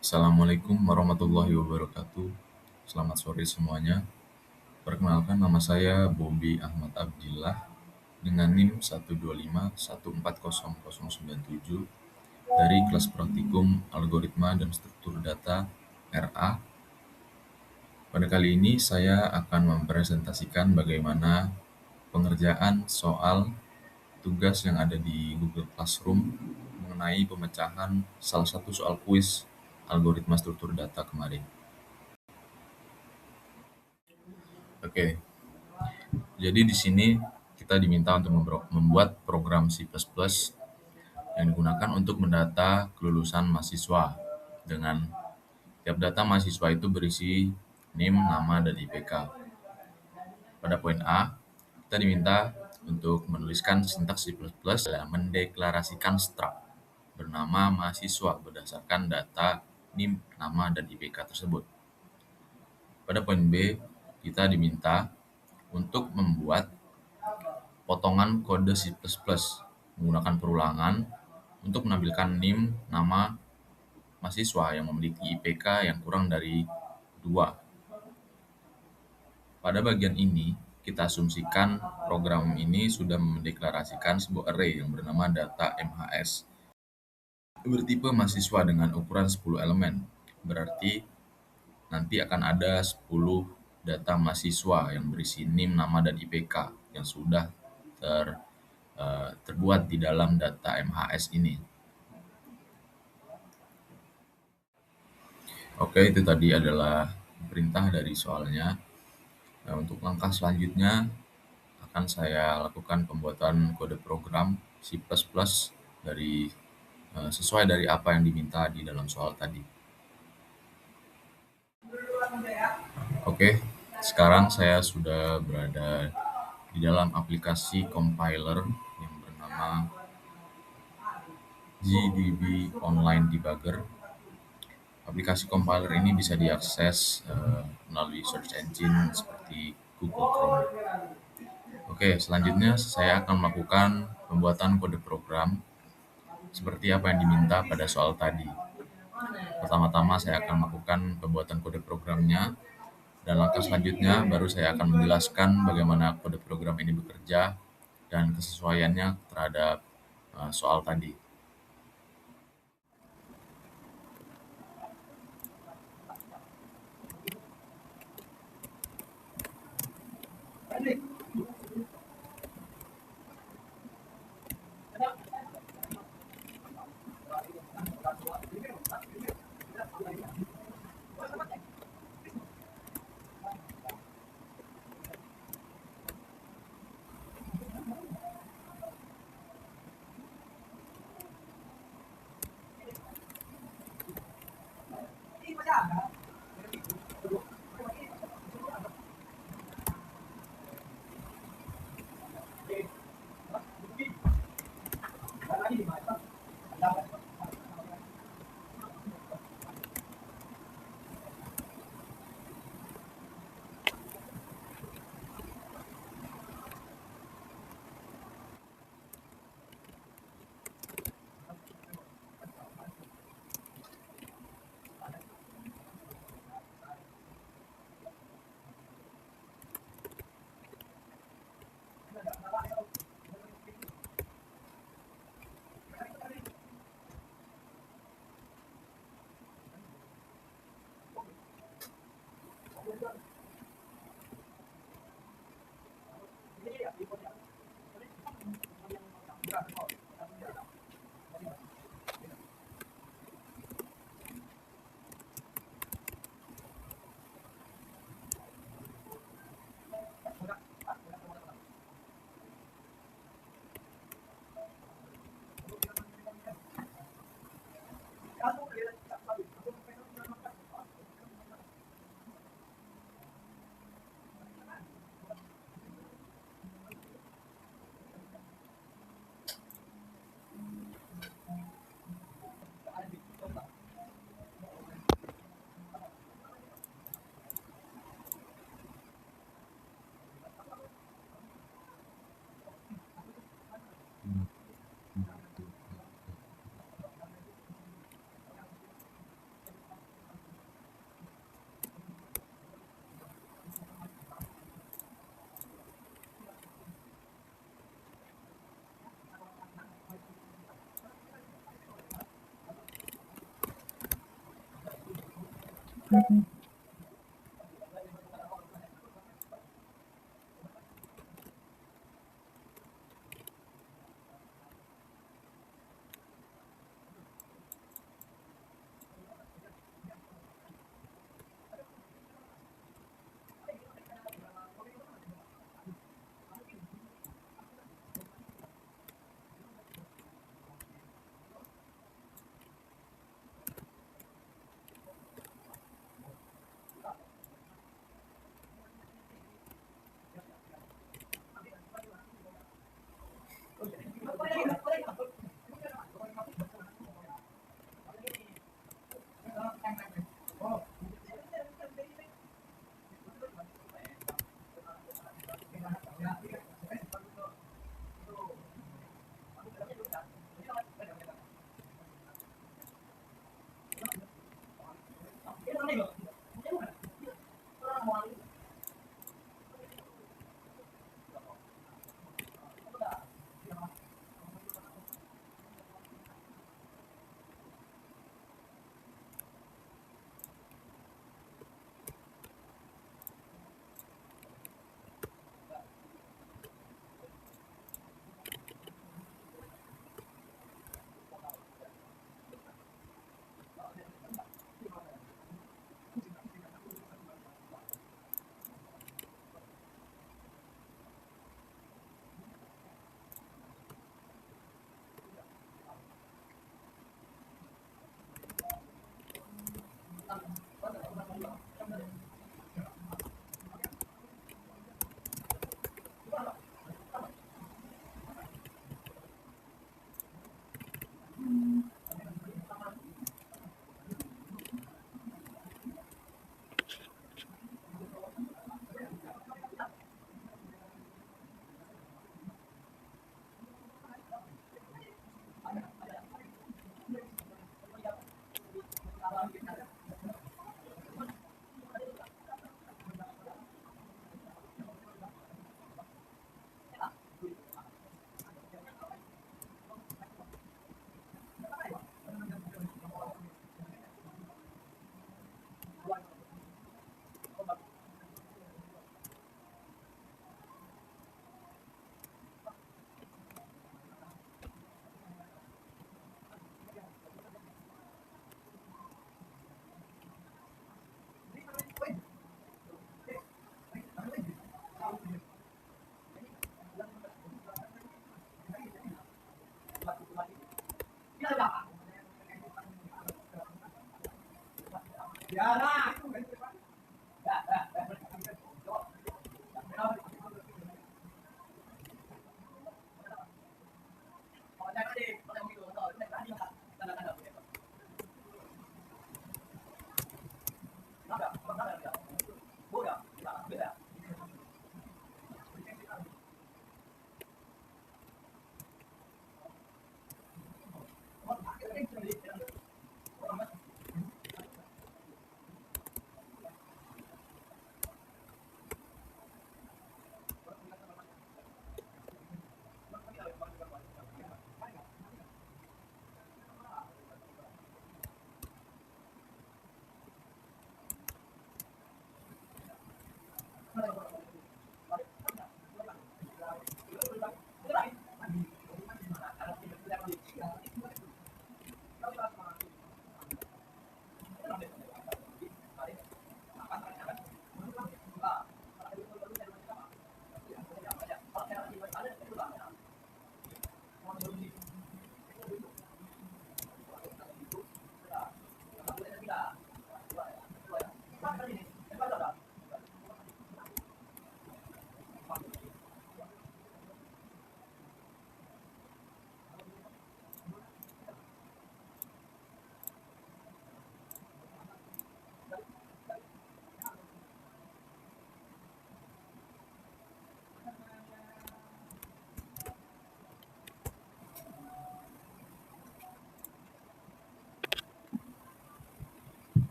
Assalamualaikum warahmatullahi wabarakatuh. Selamat sore semuanya. Perkenalkan nama saya Bobi Ahmad Abdillah dengan NIM 125140097 dari kelas praktikum Algoritma dan Struktur Data RA. Pada kali ini saya akan mempresentasikan bagaimana pengerjaan soal tugas yang ada di Google Classroom mengenai pemecahan salah satu soal kuis algoritma struktur data kemarin. Oke, jadi di sini kita diminta untuk membuat program C++ yang digunakan untuk mendata kelulusan mahasiswa dengan tiap data mahasiswa itu berisi NIM, nama, dan IPK. Pada poin A, kita diminta untuk menuliskan sintaks C++ dan mendeklarasikan struct bernama mahasiswa berdasarkan data NIM, nama, dan IPK tersebut. Pada poin B, kita diminta untuk membuat potongan kode C++ menggunakan perulangan untuk menampilkan NIM, nama mahasiswa yang memiliki IPK yang kurang dari 2. Pada bagian ini, kita asumsikan program ini sudah mendeklarasikan sebuah array yang bernama data MHS bertipe mahasiswa dengan ukuran 10 elemen. Berarti nanti akan ada 10 data mahasiswa yang berisi NIM, nama, dan IPK yang sudah terbuat di dalam data MHS ini. Oke, itu tadi adalah perintah dari soalnya. Nah, untuk langkah selanjutnya akan saya lakukan pembuatan kode program C++ dari sesuai dari apa yang diminta di dalam soal tadi. Oke, sekarang saya sudah berada di dalam aplikasi compiler yang bernama GDB Online Debugger. Aplikasi compiler ini bisa diakses melalui search engine seperti Google Chrome. Oke, selanjutnya saya akan melakukan pembuatan kode program seperti apa yang diminta pada soal tadi. Pertama-tama saya akan melakukan pembuatan kode programnya, dan langkah selanjutnya baru saya akan menjelaskan bagaimana kode program ini bekerja dan kesesuaiannya terhadap soal tadi.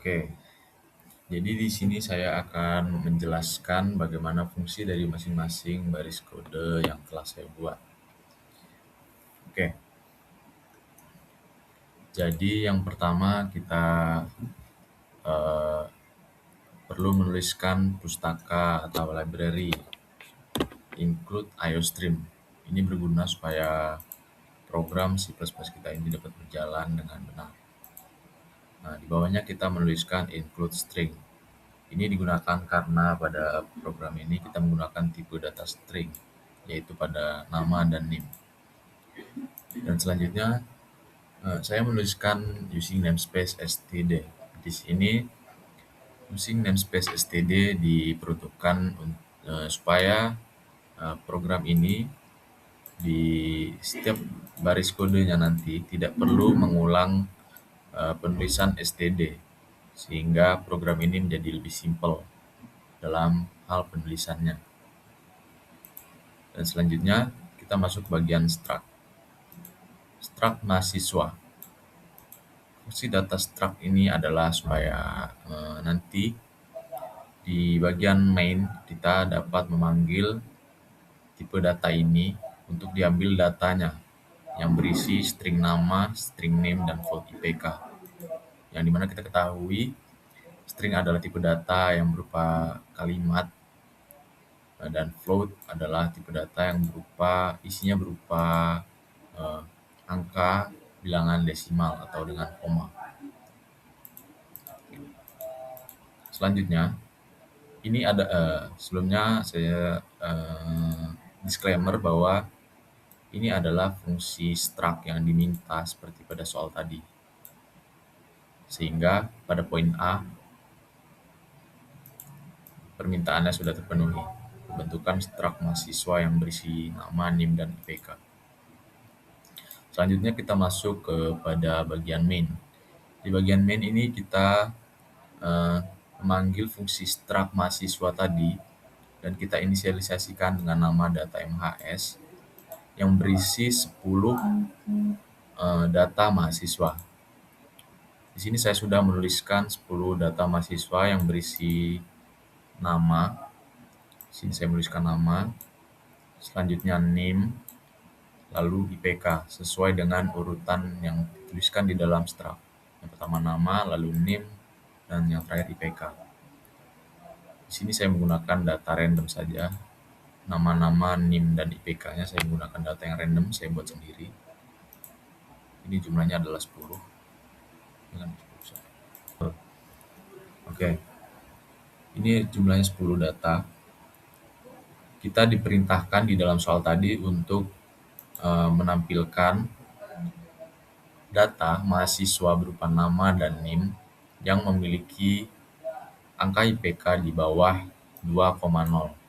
Oke, jadi di sini saya akan menjelaskan bagaimana fungsi dari masing-masing baris kode yang telah saya buat. Oke, jadi yang pertama kita eh, perlu menuliskan pustaka atau library include IOStream. Ini berguna supaya program C++ kita ini dapat berjalan dengan benar. Nah, di bawahnya kita menuliskan include string. Ini digunakan karena pada program ini kita menggunakan tipe data string, yaitu pada nama dan name. Dan selanjutnya saya menuliskan using namespace std. Di sini using namespace std diperuntukkan supaya program ini di setiap baris kodenya nanti tidak perlu mengulang penulisan std, sehingga program ini menjadi lebih simpel dalam hal penulisannya. Dan selanjutnya kita masuk bagian struct. Struct mahasiswa. Fungsi data struct ini adalah supaya nanti di bagian main kita dapat memanggil tipe data ini untuk diambil datanya yang berisi string nama, string name, dan float IPK. Yang dimana kita ketahui string adalah tipe data yang berupa kalimat dan float adalah tipe data yang isinya berupa angka bilangan desimal atau dengan koma. Selanjutnya, ini ada sebelumnya saya disclaimer bahwa ini adalah fungsi struct yang diminta seperti pada soal tadi. Sehingga pada poin A, permintaannya sudah terpenuhi. Bentukan struct mahasiswa yang berisi nama, NIM, dan IPK. Selanjutnya kita masuk kepada bagian main. Di bagian main ini kita memanggil fungsi struct mahasiswa tadi dan kita inisialisasikan dengan nama data MHS yang berisi 10 data mahasiswa. Di sini saya sudah menuliskan 10 data mahasiswa yang berisi nama. Di sini saya menuliskan nama, selanjutnya name, lalu IPK sesuai dengan urutan yang dituliskan di dalam struct. Yang pertama nama, lalu name, dan yang terakhir IPK. Di sini saya menggunakan data random saja. Nama-nama, NIM, dan IPK-nya saya menggunakan data yang random, saya buat sendiri. Ini jumlahnya adalah 10. Oke. Ini jumlahnya 10 data. Kita diperintahkan di dalam soal tadi untuk menampilkan data mahasiswa berupa nama dan NIM yang memiliki angka IPK di bawah 2,0.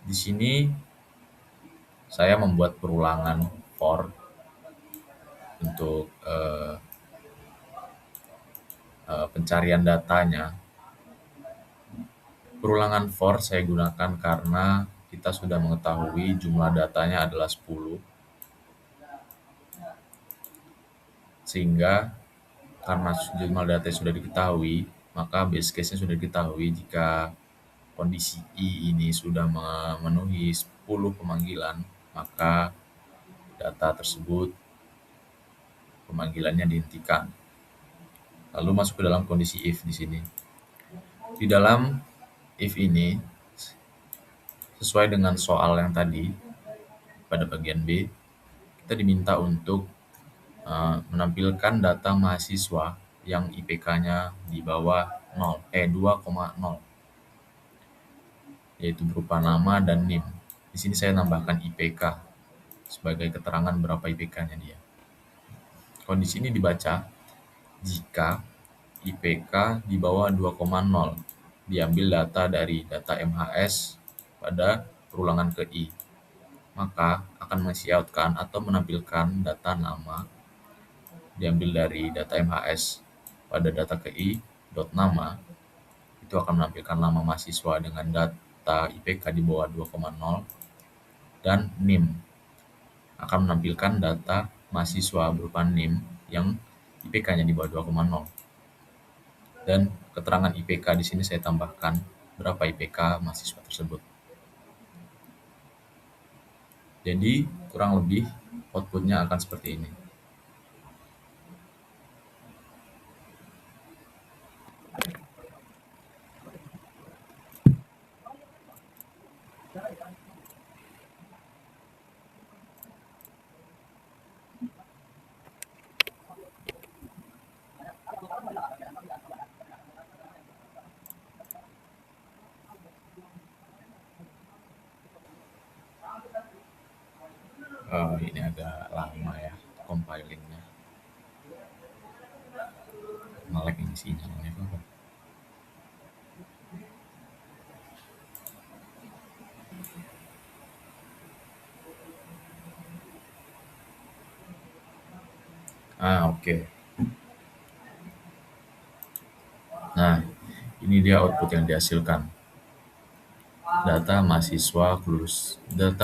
Di sini saya membuat perulangan for untuk pencarian datanya. Perulangan for saya gunakan karena kita sudah mengetahui jumlah datanya adalah 10. Sehingga karena jumlah data sudah diketahui, maka base case-nya sudah diketahui jika kondisi I ini sudah memenuhi 10 pemanggilan, maka data tersebut pemanggilannya dihentikan. Lalu masuk ke dalam kondisi if di sini. Di dalam if ini, sesuai dengan soal yang tadi, pada bagian B, kita diminta untuk menampilkan data mahasiswa yang IPK-nya di bawah 2,0, yaitu berupa nama dan NIM. Di sini saya nambahkan IPK sebagai keterangan berapa IPK-nya dia. Kondisi ini dibaca jika IPK di bawah 2,0 diambil data dari data MHS pada perulangan ke I, maka akan men-coutkan atau menampilkan data nama diambil dari data MHS pada data ke I dot nama, itu akan menampilkan nama mahasiswa dengan data IPK di bawah 2,0, dan NIM akan menampilkan data mahasiswa berupa NIM yang IPK-nya di bawah 2,0. Dan keterangan IPK di sini saya tambahkan berapa IPK mahasiswa tersebut. Jadi kurang lebih outputnya akan seperti ini. Ini agak lama ya compilingnya. Nge-lag ini sinyalnya apa? Oke. Nah, ini dia output yang dihasilkan. Data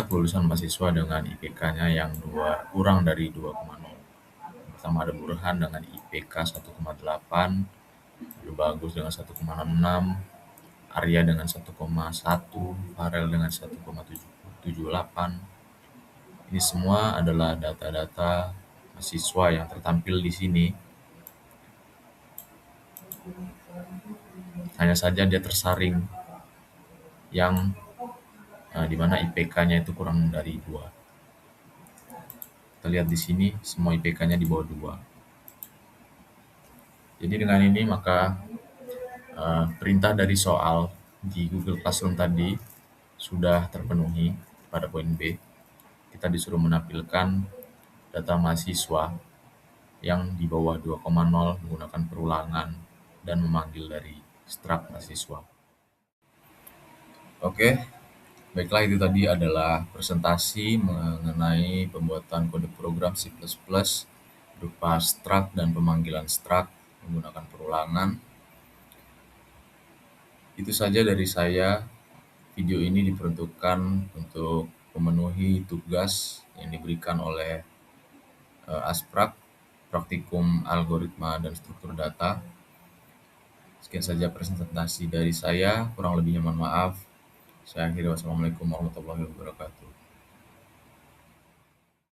kelulusan mahasiswa dengan IPK-nya yang kurang dari 2,0. Pertama ada Burhan dengan IPK 1,8, lalu Bagus dengan 1,66, Arya dengan 1,1, Farel dengan 1,78. Ini semua adalah data-data mahasiswa yang tertampil di sini. Hanya saja dia tersaring yang di mana IPK-nya itu kurang dari 2. Kita lihat di sini semua IPK-nya di bawah 2. Jadi dengan ini maka perintah dari soal di Google Classroom tadi sudah terpenuhi pada poin B. Kita disuruh menampilkan data mahasiswa yang di bawah 2,0 menggunakan perulangan dan memanggil dari strak mahasiswa. Oke, baiklah, itu tadi adalah presentasi mengenai pembuatan kode program C++ berupa struct dan pemanggilan struct menggunakan perulangan. Itu saja dari saya. Video ini diperuntukkan untuk memenuhi tugas yang diberikan oleh Asprak, Praktikum Algoritma dan Struktur Data. Sekian saja presentasi dari saya, kurang lebihnya mohon maaf. Saya akhiri, wassalamualaikum warahmatullahi wabarakatuh.